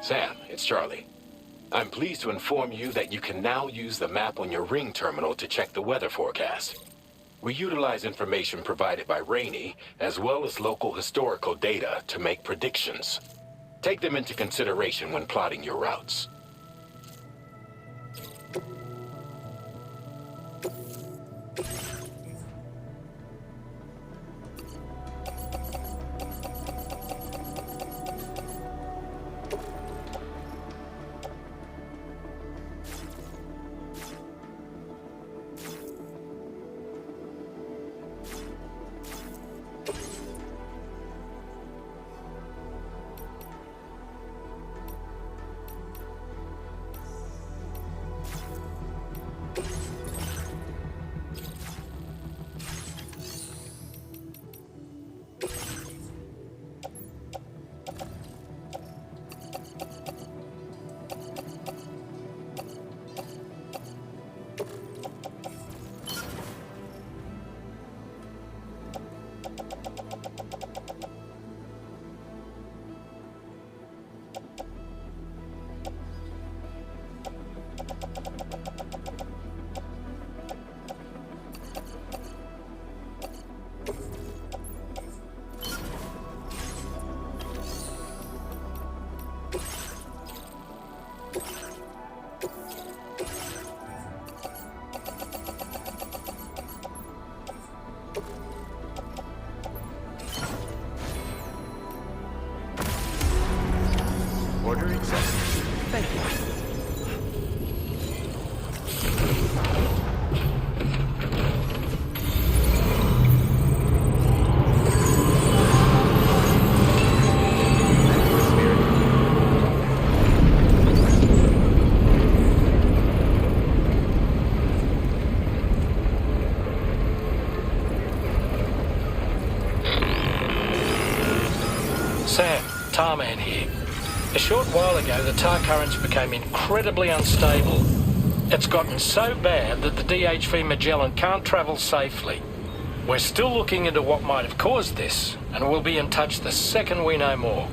Sam, it's Charlie. I'm pleased to inform you that you can now use the map on your Ring terminal to check the weather forecast. We utilize information provided by Rainey, as well as local historical data, to make predictions. Take them into consideration when plotting your routes. Order accepted. Thank you. Sam, Tarman here. A short while ago, the tar currents became incredibly unstable. It's gotten so bad that the DHV Magellan can't travel safely. We're still looking into what might have caused this, and we'll be in touch the second we know more.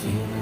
Okay.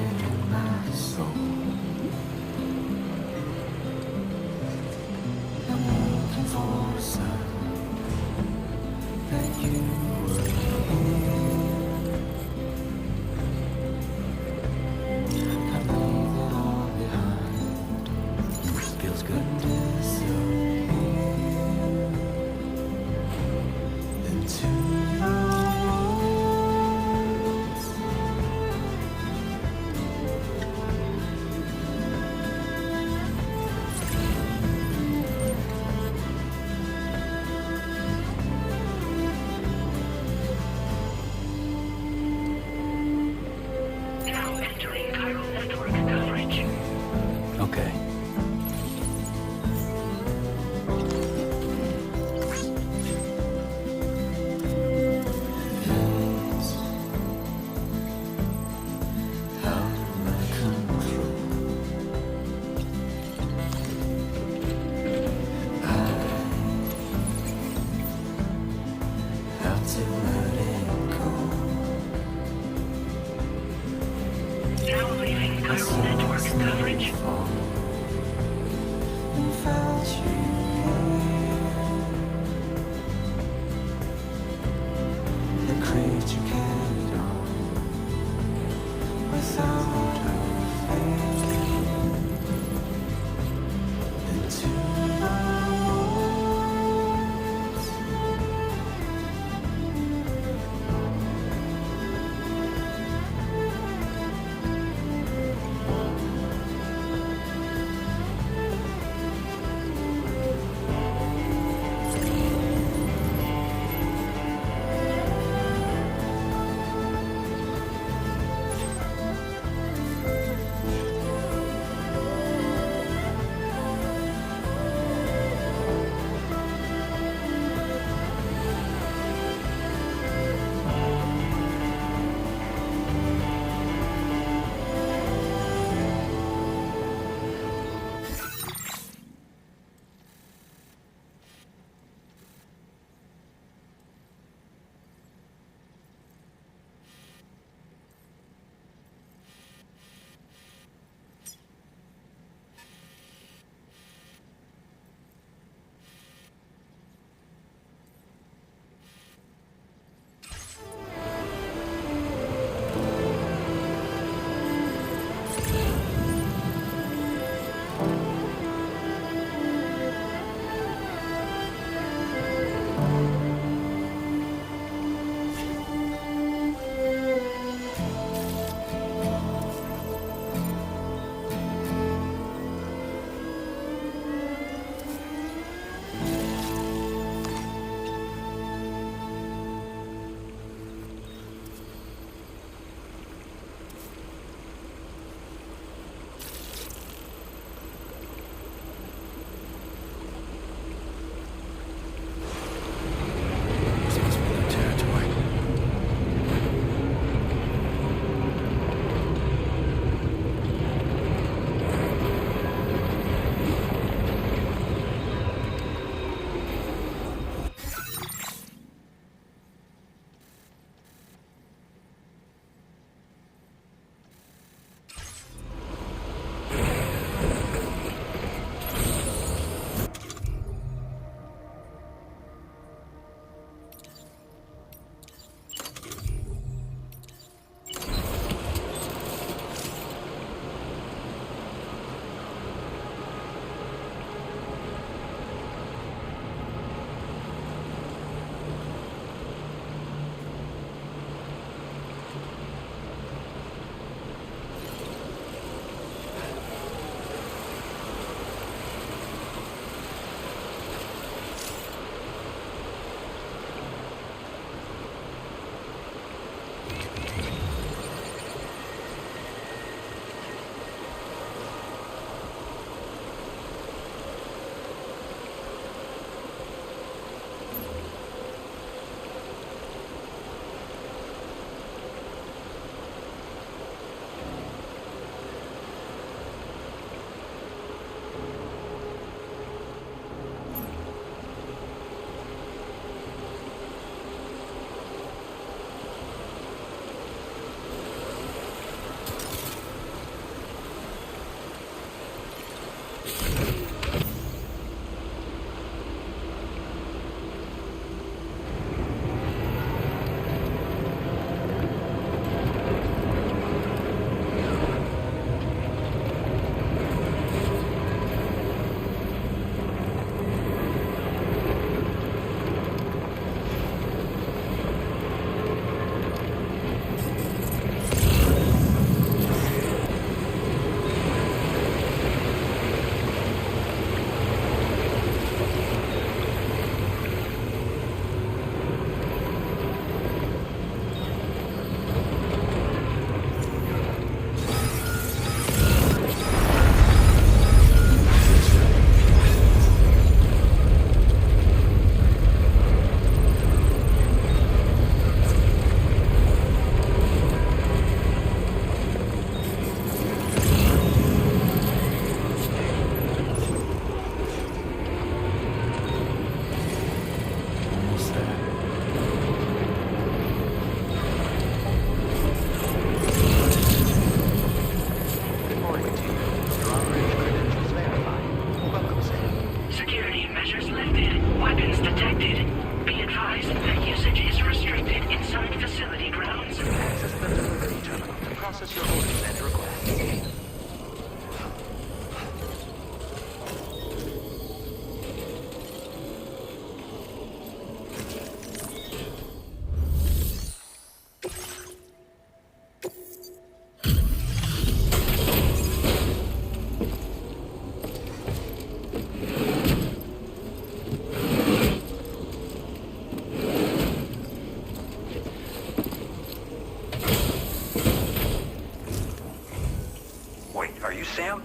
Sam?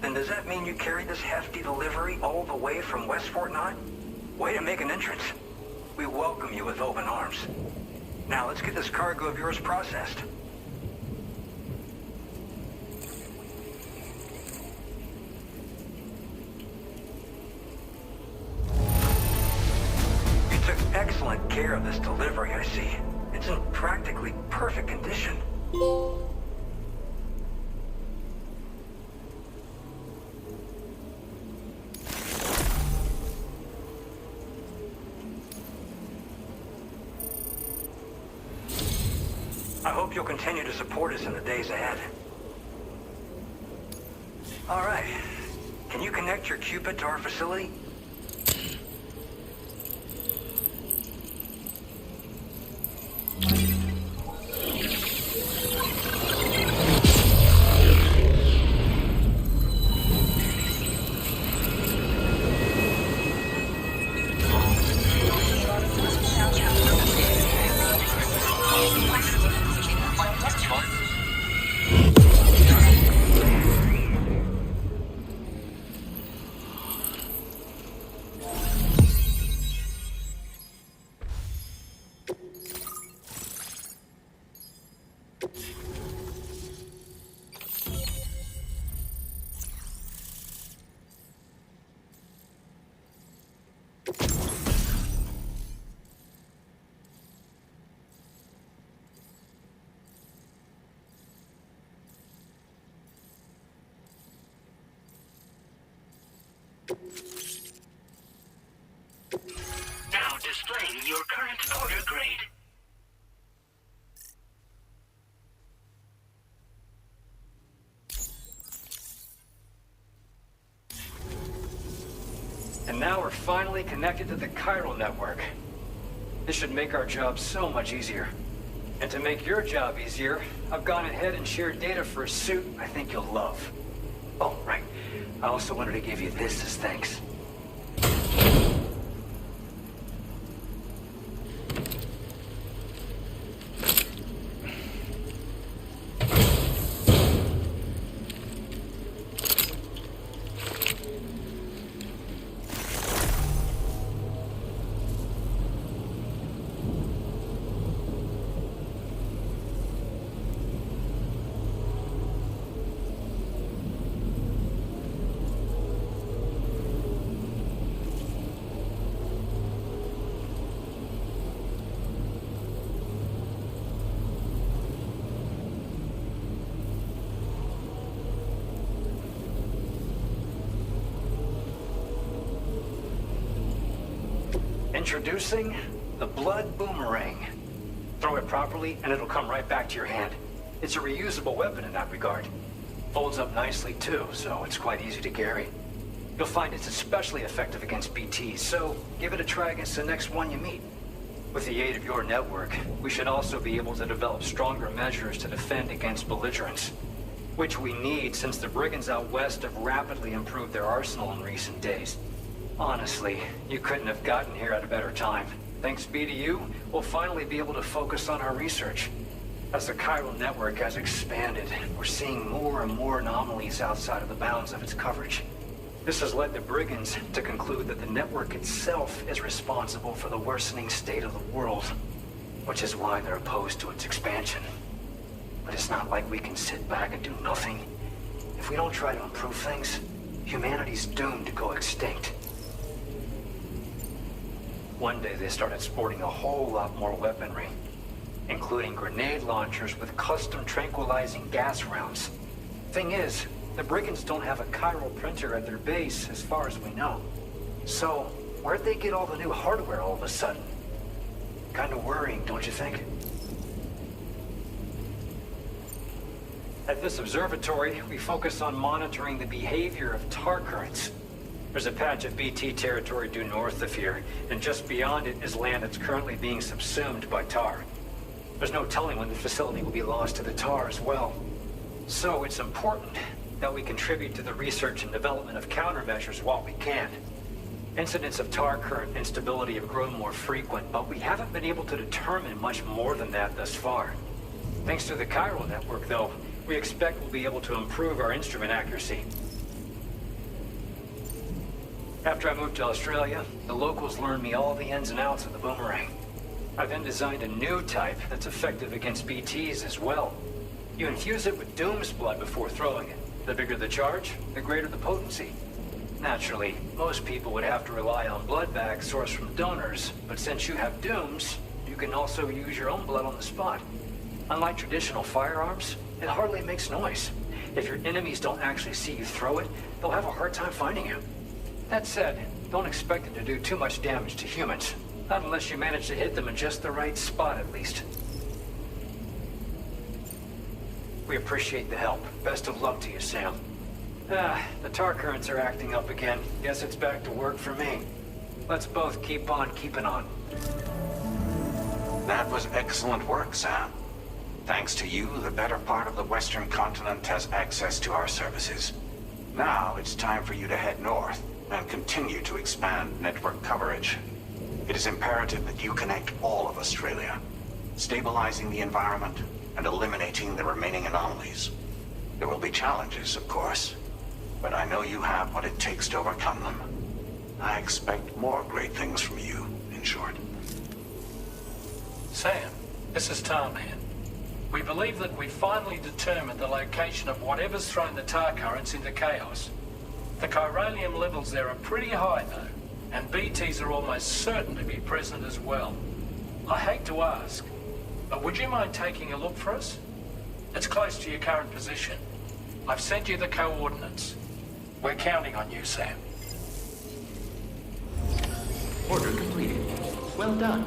Then does that mean you carried this hefty delivery all the way from West Fort Knott? Way to make an entrance. We welcome you with open arms. Now let's get this cargo of yours processed. You took excellent care of this delivery, I see. It's in practically perfect condition. I hope you'll continue to support us in the days ahead. All right. Can you connect your Cupid to our facility? Now displaying your current order grade. And now we're finally connected to the chiral network. This should make our job so much easier. And to make your job easier, I've gone ahead and shared data for a suit I think you'll love. Oh, right. I also wanted to give you this as thanks. Introducing the Blood Boomerang. Throw it properly and it'll come right back to your hand. It's a reusable weapon in that regard. Folds up nicely too, so it's quite easy to carry. You'll find it's especially effective against BTs, so give it a try against the next one you meet. With the aid of your network, we should also be able to develop stronger measures to defend against belligerents, which we need since the brigands out west have rapidly improved their arsenal in recent days. Honestly, you couldn't have gotten here at a better time. Thanks be to you, we'll finally be able to focus on our research. As the chiral network has expanded, we're seeing more and more anomalies outside of the bounds of its coverage. This has led the brigands to conclude that the network itself is responsible for the worsening state of the world, which is why they're opposed to its expansion. But it's not like we can sit back and do nothing. If we don't try to improve things, humanity's doomed to go extinct. One day they started sporting a whole lot more weaponry, including grenade launchers with custom tranquilizing gas rounds. Thing is, the brigands don't have a chiral printer at their base as far as we know. So, where'd they get all the new hardware all of a sudden? Kind of worrying, don't you think? At this observatory, we focus on monitoring the behavior of tar currents. There's a patch of BT territory due north of here, and just beyond it is land that's currently being subsumed by tar. There's no telling when the facility will be lost to the tar as well. So it's important that we contribute to the research and development of countermeasures while we can. Incidents of tar current instability have grown more frequent, but we haven't been able to determine much more than that thus far. Thanks to the chiral network, though, We expect we'll be able to improve our instrument accuracy. After I moved to Australia, the locals learned me all the ins and outs of the boomerang. I then designed a new type that's effective against BTs as well. You infuse it with Doom's blood before throwing it. The bigger the charge, the greater the potency. Naturally, most people would have to rely on blood bags sourced from donors, but since you have Doom's, you can also use your own blood on the spot. Unlike traditional firearms, it hardly makes noise. If your enemies don't actually see you throw it, they'll have a hard time finding you. That said, don't expect it to do too much damage to humans. Not unless you manage to hit them in just the right spot, at least. We appreciate the help. Best of luck to you, Sam. The tar currents are acting up again. Guess it's back to work for me. Let's both keep on keeping on. That was excellent work, Sam. Thanks to you, the better part of the Western continent has access to our services. Now it's time for you to head north and continue to expand network coverage. It is imperative that you connect all of Australia, stabilizing the environment and eliminating the remaining anomalies. There will be challenges, of course, but I know you have what it takes to overcome them. I expect more great things from you, in short. Sam, this is Tarman. We believe that we finally determined the location of whatever's thrown the tar currents into chaos. The chiralium levels there are pretty high, though, and BTs are almost certain to be present as well. I hate to ask, but would you mind taking a look for us? It's close to your current position. I've sent you the coordinates. We're counting on you, Sam. Order completed. Well done.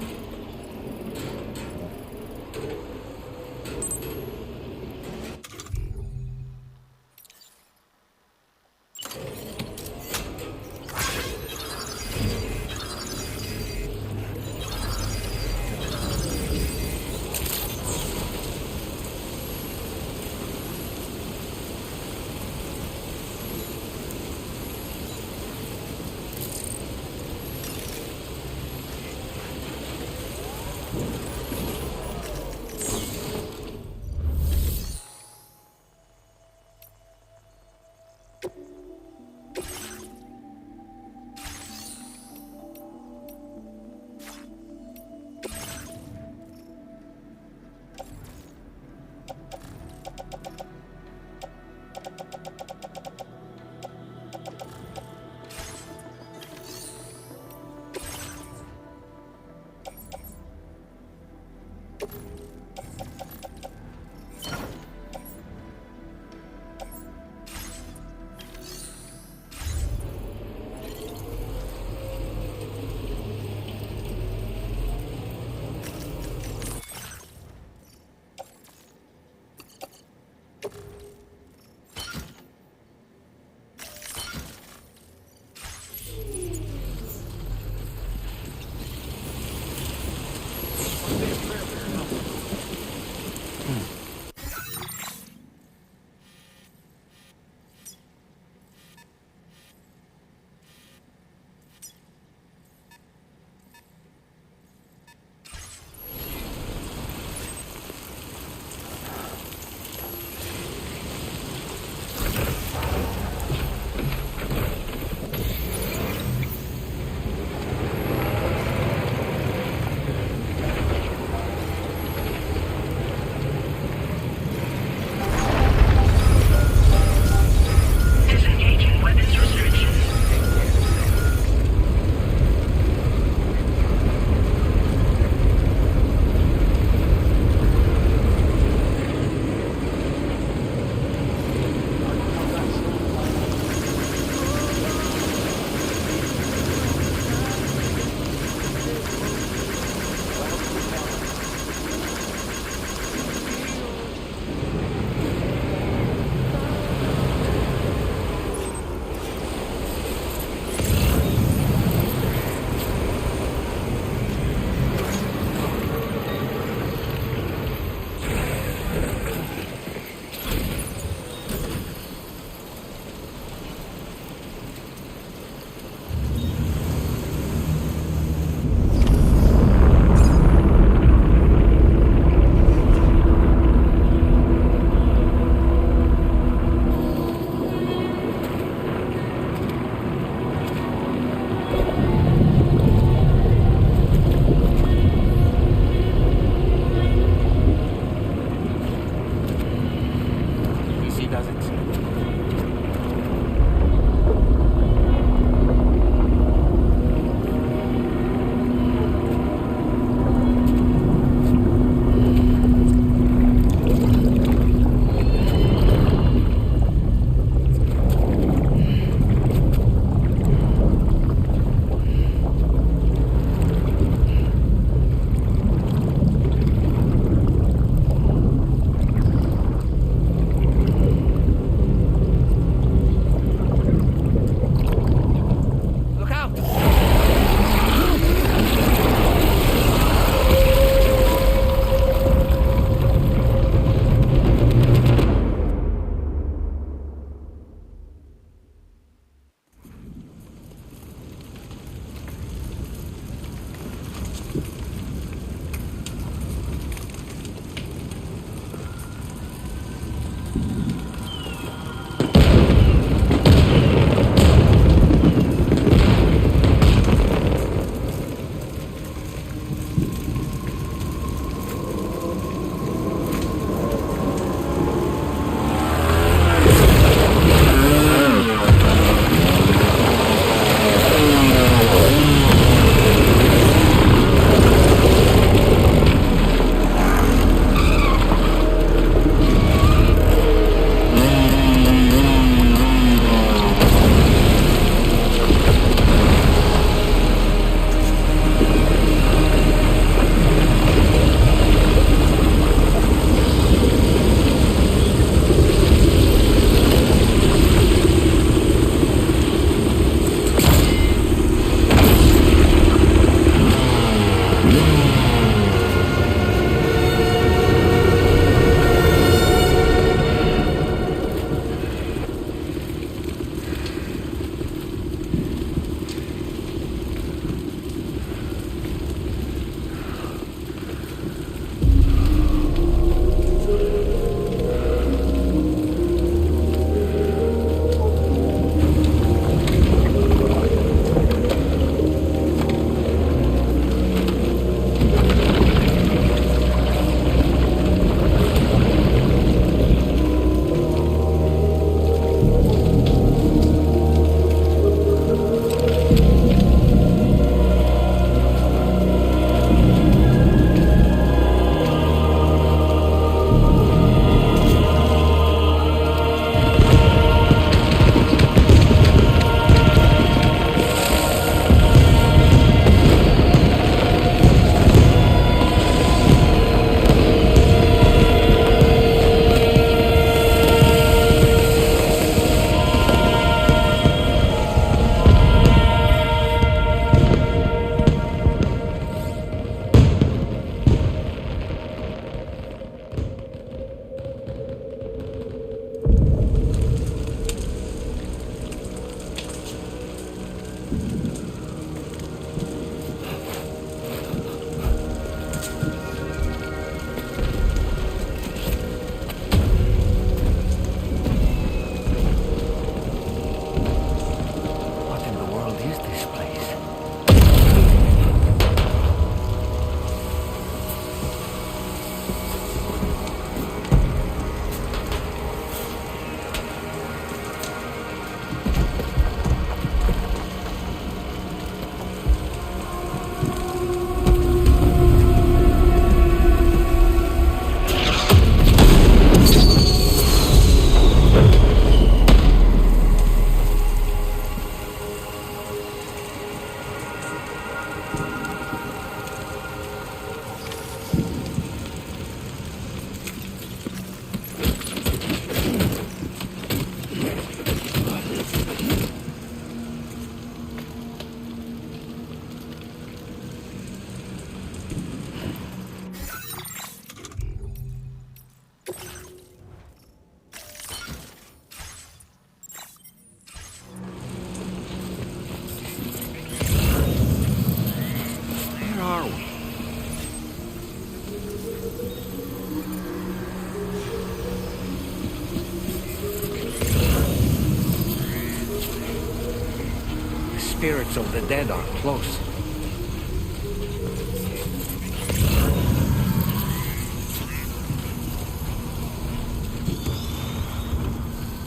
spirits of the dead are close.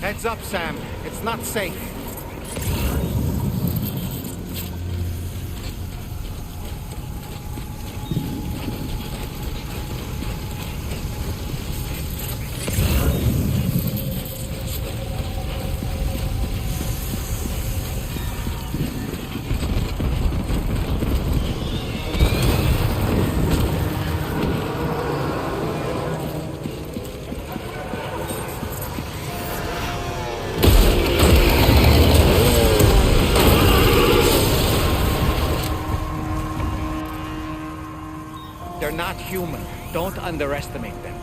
Heads up, Sam. It's not safe. They're not human. Don't underestimate them.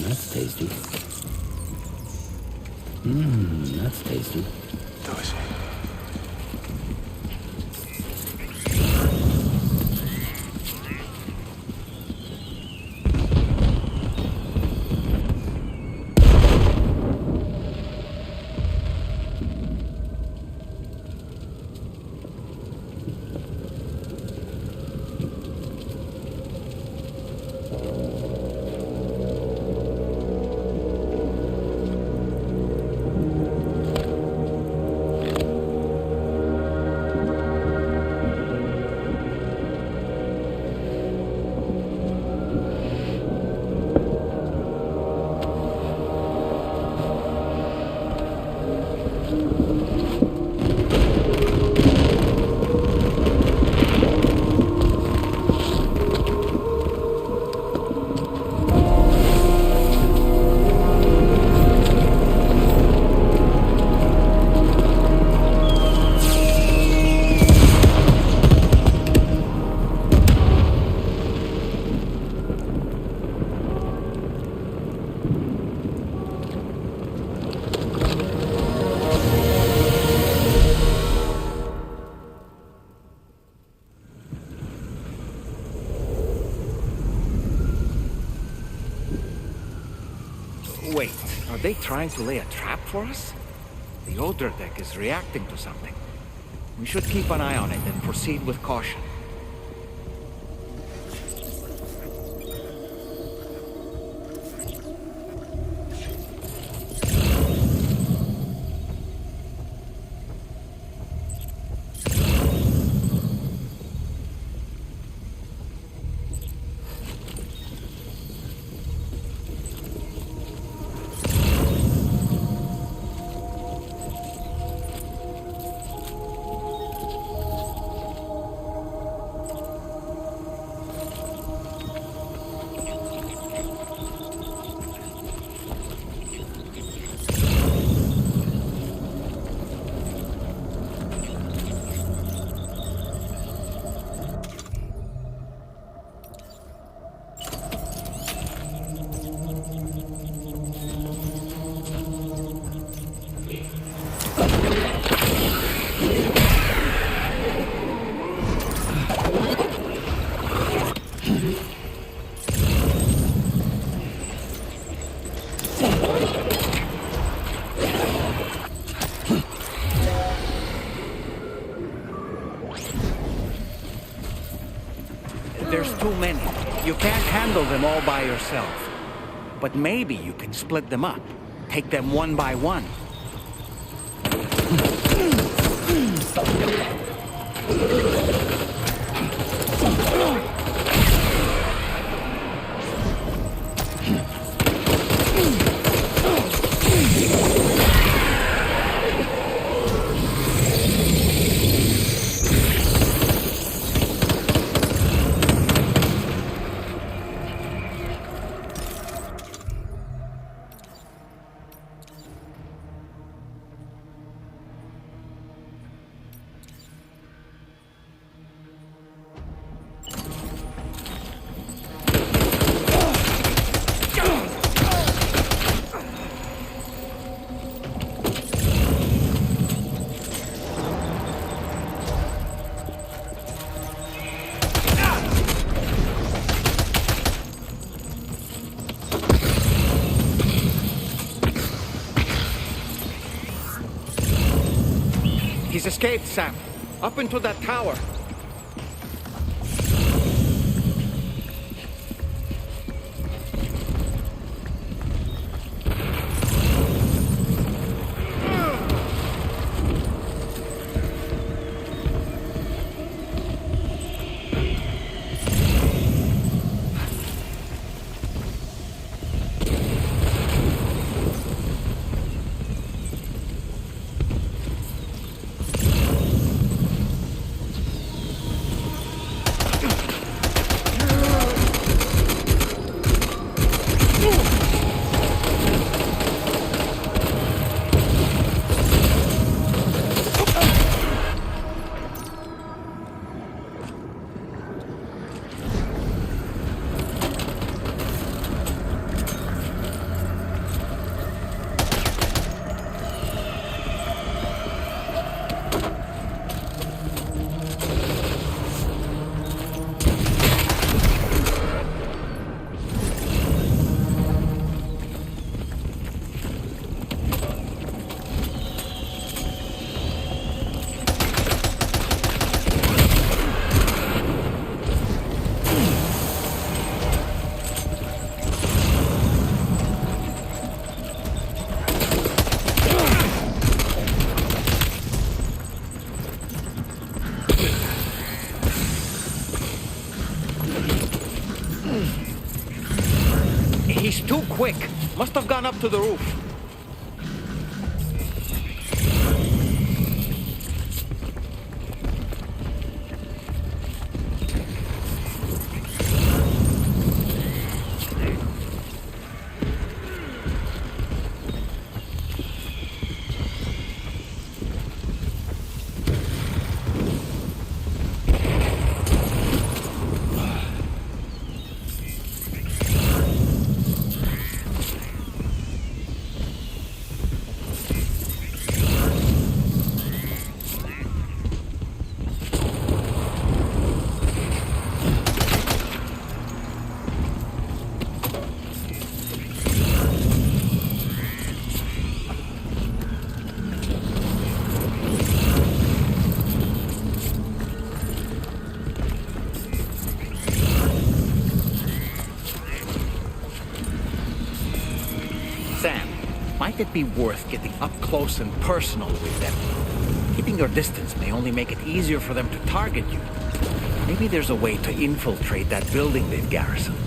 That's tasty. That's tasty. Delicious. Wait, are they trying to lay a trap for us? The older deck is reacting to something. We should keep an eye on it and proceed with caution. There's too many. You can't handle them all by yourself. But maybe you can split them up. Take them one by one. He's escaped, Sam. Up into that tower. He's too quick. Must have gone up to the roof. Might it be worth getting up close and personal with them? Keeping your distance may only make it easier for them to target you. Maybe there's a way to infiltrate that building they've garrisoned.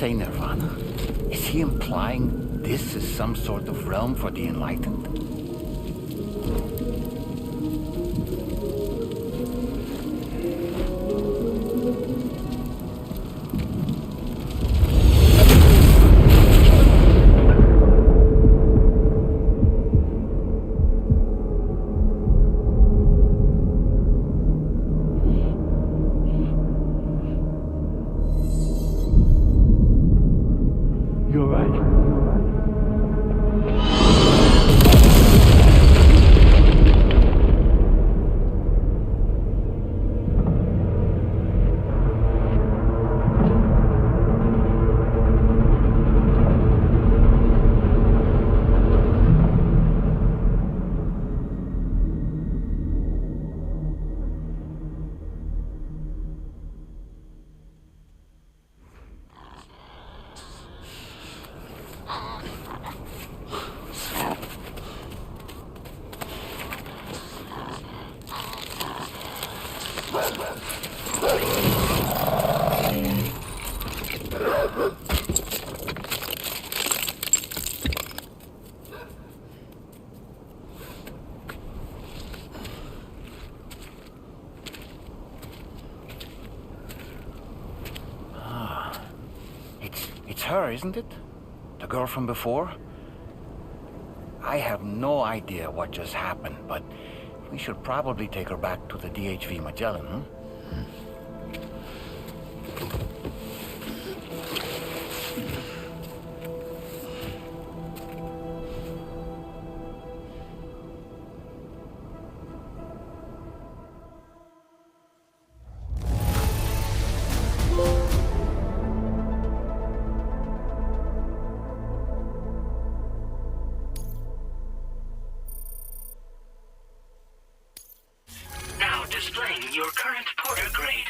say Nirvana? Is he implying this is some sort of realm for the enlightened? You're right. It's her, isn't it? The girl from before? I have no idea what just happened, but we should probably take her back to the DHV Magellan, huh? Now displaying your current porter grade.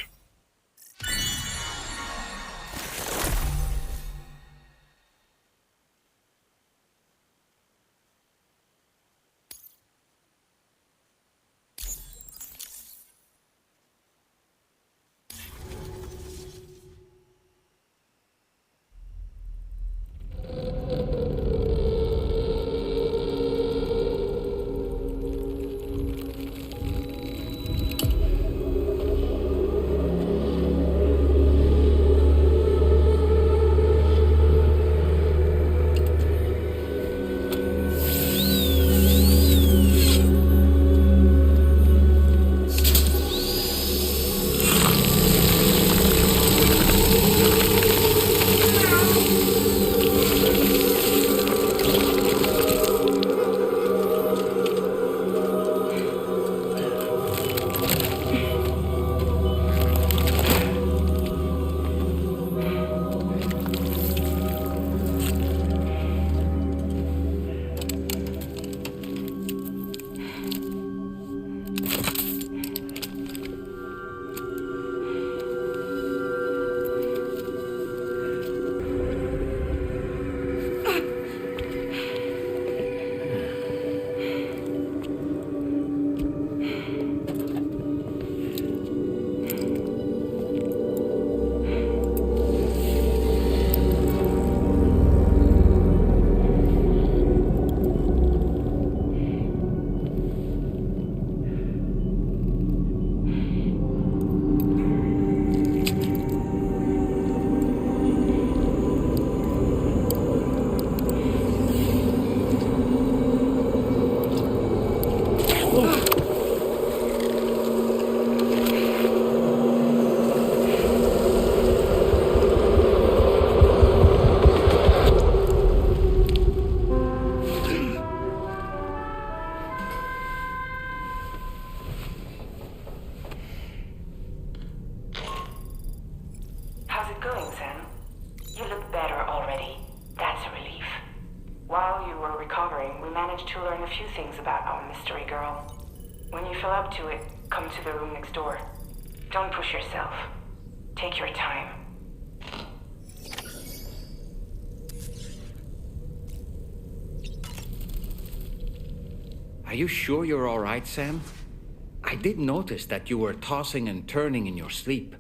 To learn a few things about our mystery girl. When you feel up to it, come to the room next door. Don't push yourself. Take your time. Are you sure you're all right, Sam? I did notice that you were tossing and turning in your sleep.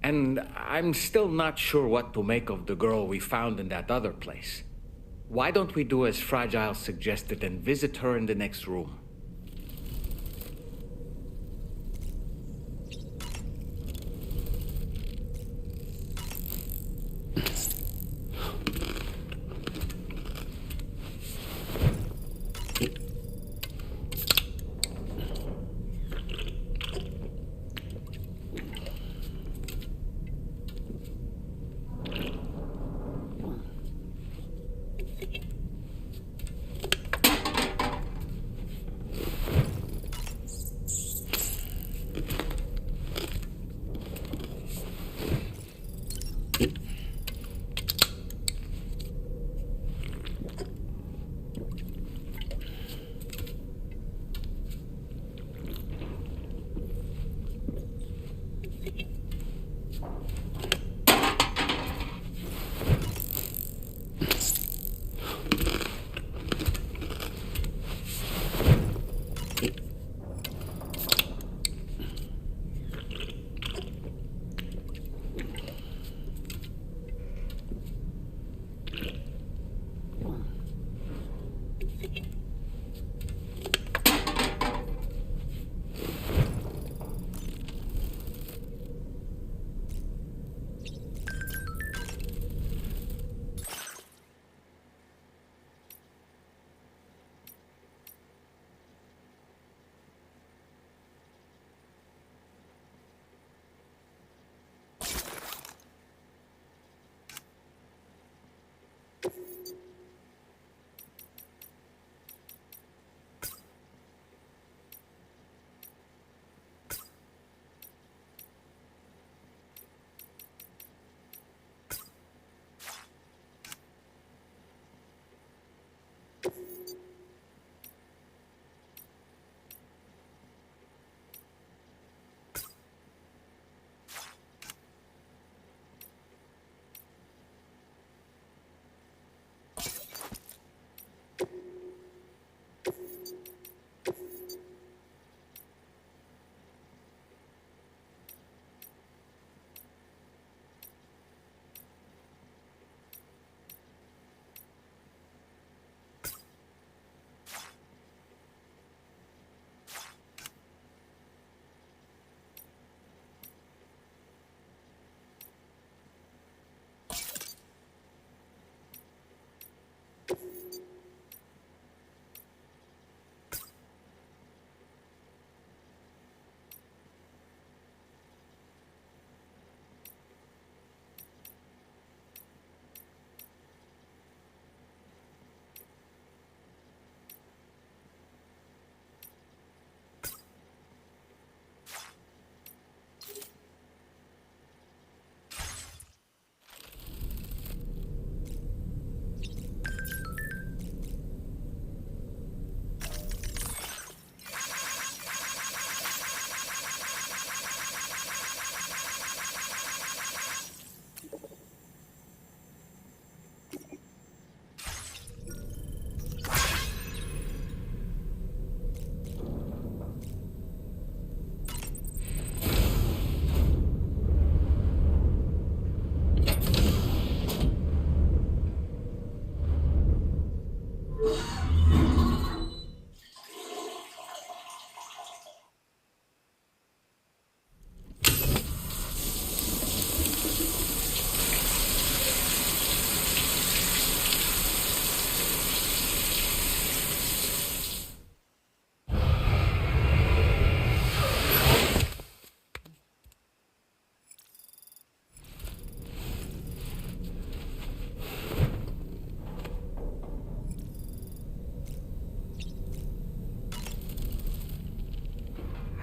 And I'm still not sure what to make of the girl we found in that other place. Why don't we do as Fragile suggested and visit her in the next room?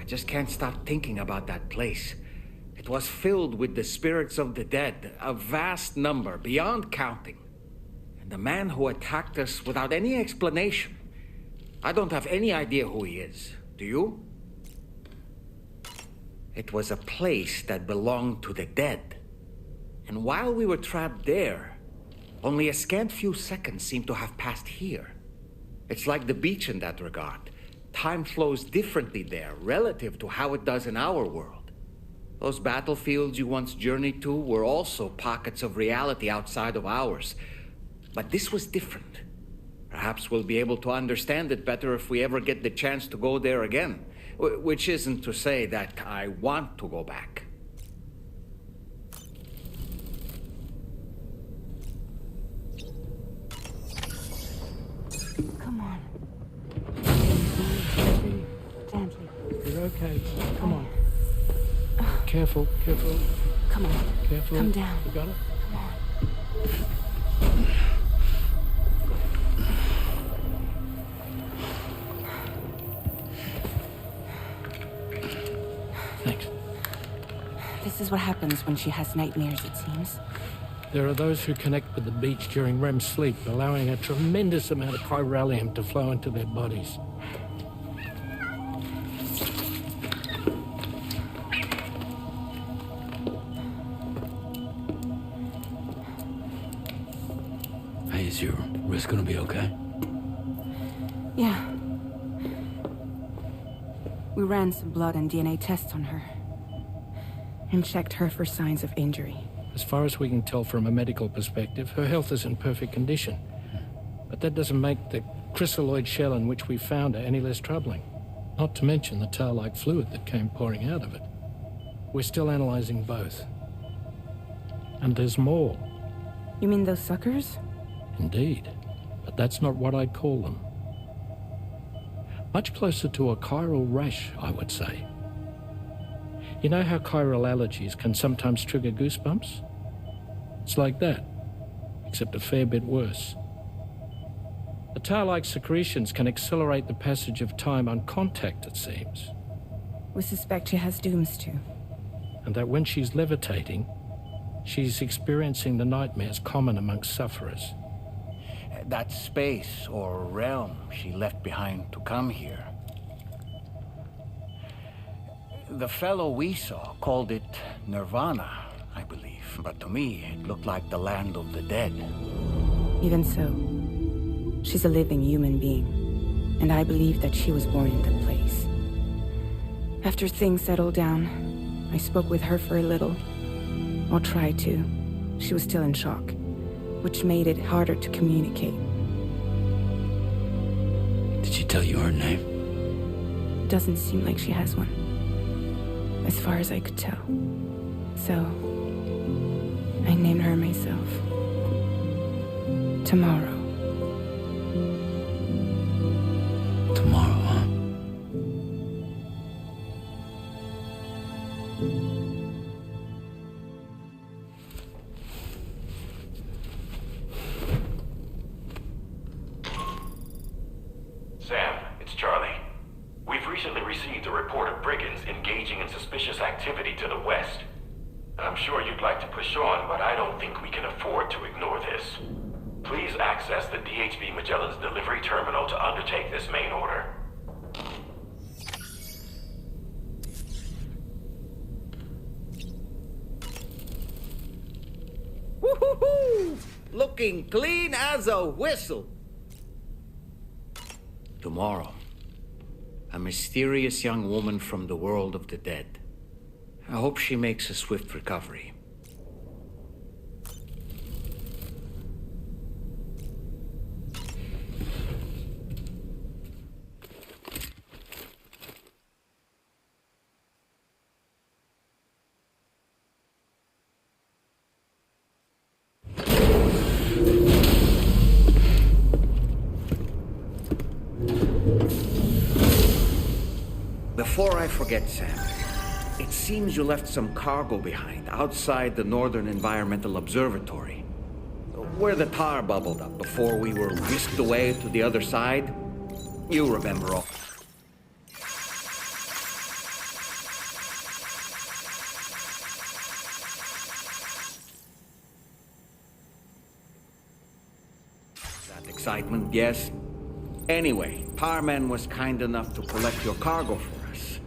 Just can't stop thinking about that place. It was filled with the spirits of the dead, a vast number, beyond counting. And the man who attacked us without any explanation. I don't have any idea who he is. Do you? It was a place that belonged to the dead. And while we were trapped there, only a scant few seconds seem to have passed here. It's like the beach in that regard. Time flows differently there, relative to how it does in our world. Those battlefields you once journeyed to were also pockets of reality outside of ours. But this was different. Perhaps we'll be able to understand it better if we ever get the chance to go there again. Which isn't to say that I want to go back. Come on. Gently. You're okay. Come on. Careful, careful. Come on. Careful. Come down. You got it? Come on. Thanks. This is what happens when she has nightmares, it seems. There are those who connect with the beach during REM sleep, allowing a tremendous amount of chiralium to flow into their bodies. Hey, is your wrist gonna be okay? Yeah. We ran some blood and DNA tests on her. And checked her for signs of injury. As far as we can tell from a medical perspective, her health is in perfect condition. But that doesn't make the chrysaloid shell in which we found her any less troubling. Not to mention the tar-like fluid that came pouring out of it. We're still analyzing both. And there's more. You mean those suckers? Indeed. But that's not what I'd call them. Much closer to a chiral rash, I would say. You know how chiral allergies can sometimes trigger goosebumps? It's like that, except a fair bit worse. The tar-like secretions can accelerate the passage of time on contact, it seems. We suspect she has dooms too. And that when she's levitating, she's experiencing the nightmares common amongst sufferers. That space or realm she left behind to come here. The fellow we saw called it Nirvana, I believe. But to me, it looked like the land of the dead. Even so, she's a living human being. And I believe that she was born in that place. After things settled down, I spoke with her for a little. Or tried to. She was still in shock, which made it harder to communicate. Did she tell you her name? Doesn't seem like she has one. As far as I could tell. So, I named her myself. Tomorrow. Tomorrow, huh? Sam, it's Charlie. We've recently received a report of brigands engaging in suspicious activity to the west. I'm sure you'd like to push on, but I don't think we can afford to ignore this. Please access the DHV Magellan's delivery terminal to undertake this main order. Woo-hoo-hoo! Looking clean as a whistle. Tomorrow, a mysterious young woman from the world of the dead. I hope she makes a swift recovery. Before I forget, Sam, it seems you left some cargo behind outside the Northern Environmental Observatory, where the tar bubbled up before we were whisked away to the other side. You remember all. That excitement, yes. Anyway, Tarman was kind enough to collect your cargo for us.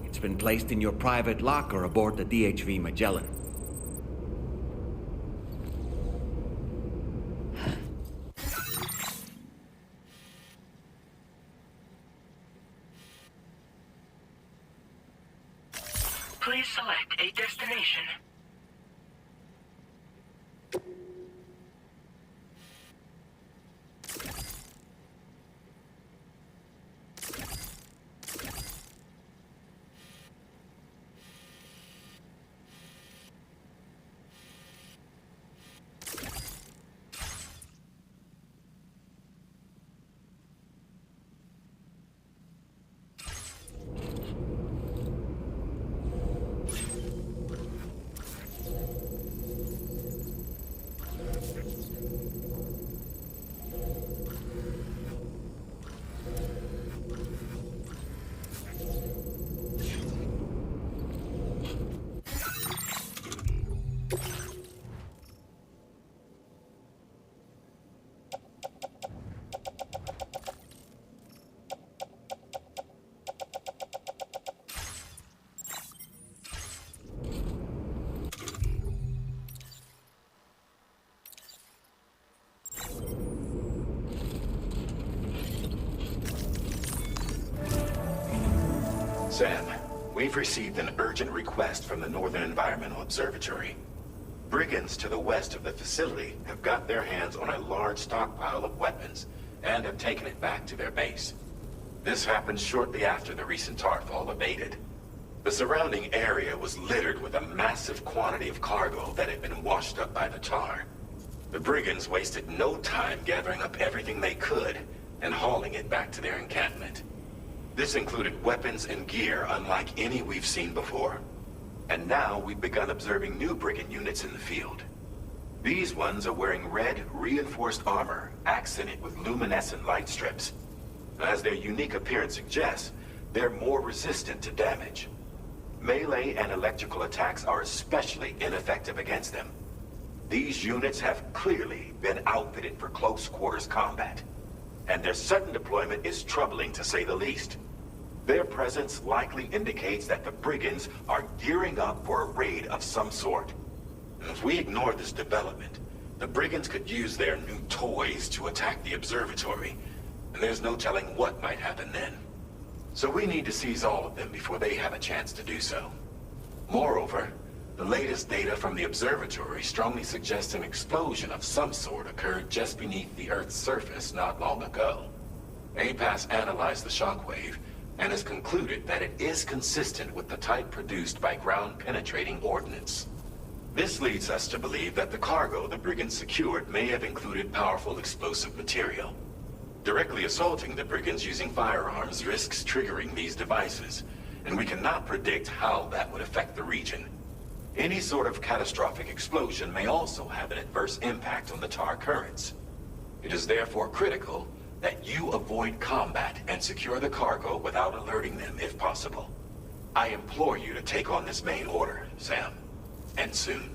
It's been placed in your private locker aboard the DHV Magellan. Please select a destination. Sam, we've received an urgent request from the Northern Environmental Observatory. Brigands to the west of the facility have got their hands on a large stockpile of weapons and have taken it back to their base. This happened shortly after the recent Tarfall abated. The surrounding area was littered with a massive quantity of cargo that had been washed up by the tar. The brigands wasted no time gathering up everything they could and hauling it back to their encampment. This included weapons and gear unlike any we've seen before. And now we've begun observing new brigand units in the field. These ones are wearing red, reinforced armor, accented with luminescent light strips. As their unique appearance suggests, they're more resistant to damage. Melee and electrical attacks are especially ineffective against them. These units have clearly been outfitted for close quarters combat, and their sudden deployment is troubling to say the least. Their presence likely indicates that the brigands are gearing up for a raid of some sort. If we ignore this development, the brigands could use their new toys to attack the observatory, and there's no telling what might happen then. So we need to seize all of them before they have a chance to do so. Moreover, the latest data from the observatory strongly suggests an explosion of some sort occurred just beneath the Earth's surface not long ago. APAS analyzed the shockwave and has concluded that it is consistent with the type produced by ground-penetrating ordnance. This leads us to believe that the cargo the brigands secured may have included powerful explosive material. Directly assaulting the brigands using firearms risks triggering these devices, and we cannot predict how that would affect the region. Any sort of catastrophic explosion may also have an adverse impact on the tar currents. It is therefore critical that you avoid combat and secure the cargo without alerting them if possible. I implore you to take on this main order, Sam, and soon.